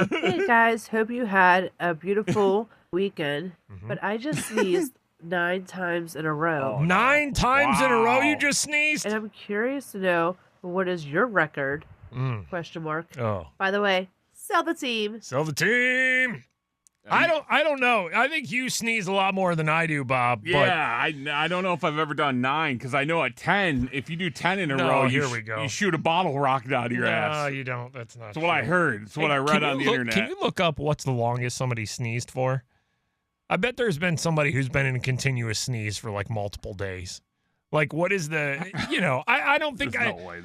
Hey guys, hope you had a beautiful weekend. But I just sneezed 9 times in a row. Oh, no. 9 times in a row you Wow. just sneezed? And I'm curious to know what is your record? Question mark. Oh. By the way, sell the team. Sell the team. I don't know. I think you sneeze a lot more than I do, Bob. Yeah, I don't know if I've ever done 9 because I know at 10, if you do 10 in a No, row, here you we go. you shoot a bottle rocket out of your No, ass. you don't. That's not That's what I true. heard. It's what I read on the internet. Can you look up what's the longest somebody sneezed for? I bet there's been somebody who's been in a continuous sneeze for like multiple days. Like, what is the? I don't think There's no way.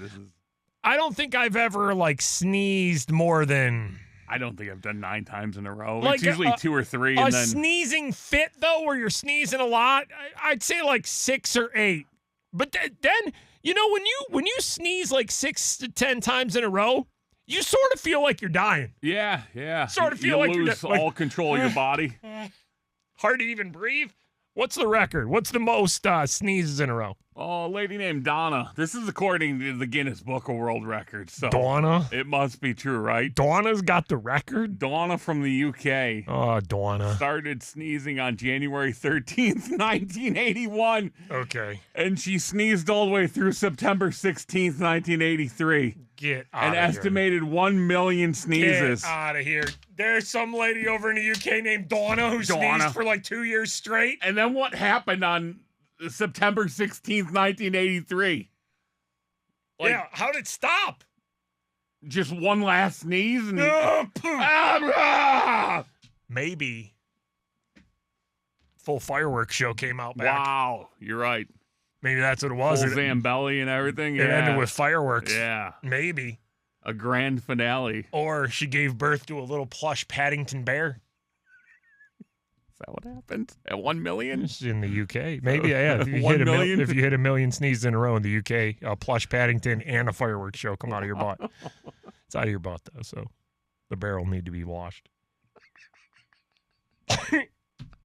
I don't think I've ever like sneezed more than. I don't think I've done 9 times in a row. Like it's usually 2 or 3, and a then sneezing fit though, where you're sneezing a lot. I'd say like 6 or 8. But then when you sneeze like 6 to 10 times in a row, you sort of feel like you're dying. yeah, Sort of you feel like you're lose like- all control of your body. Hard to even breathe. What's the record? What's the most sneezes in a row? Oh, a lady named Donna. This is according to the Guinness Book of World Records. So Donna. it must be true, right? Donna's got the record. Donna from the UK Oh, Donna. started sneezing on January 13th, 1981, Okay. and she sneezed all the way through September 16th, 1983. Get out An of here. estimated 1 million sneezes. Get out of here. There's some lady over in the UK named Donna who Donna. sneezed for like 2 years straight. And then what happened on September 16th, 1983? Like, Yeah, how'd it stop? just one last sneeze and Maybe full fireworks show came out back. wow, you're right. Maybe that's what it Full was. It Zambelli and everything. it Yeah. ended with fireworks. Yeah, Maybe. a grand finale. Or she gave birth to a little plush Paddington bear. Is that what happened? At 1 million? It's in the UK. Maybe, yeah. If you, 1 hit a million? if you hit a million sneezes in a row in the UK, a plush Paddington and a fireworks show come out of your butt. It's out of your butt, though, so the bear will need to be washed.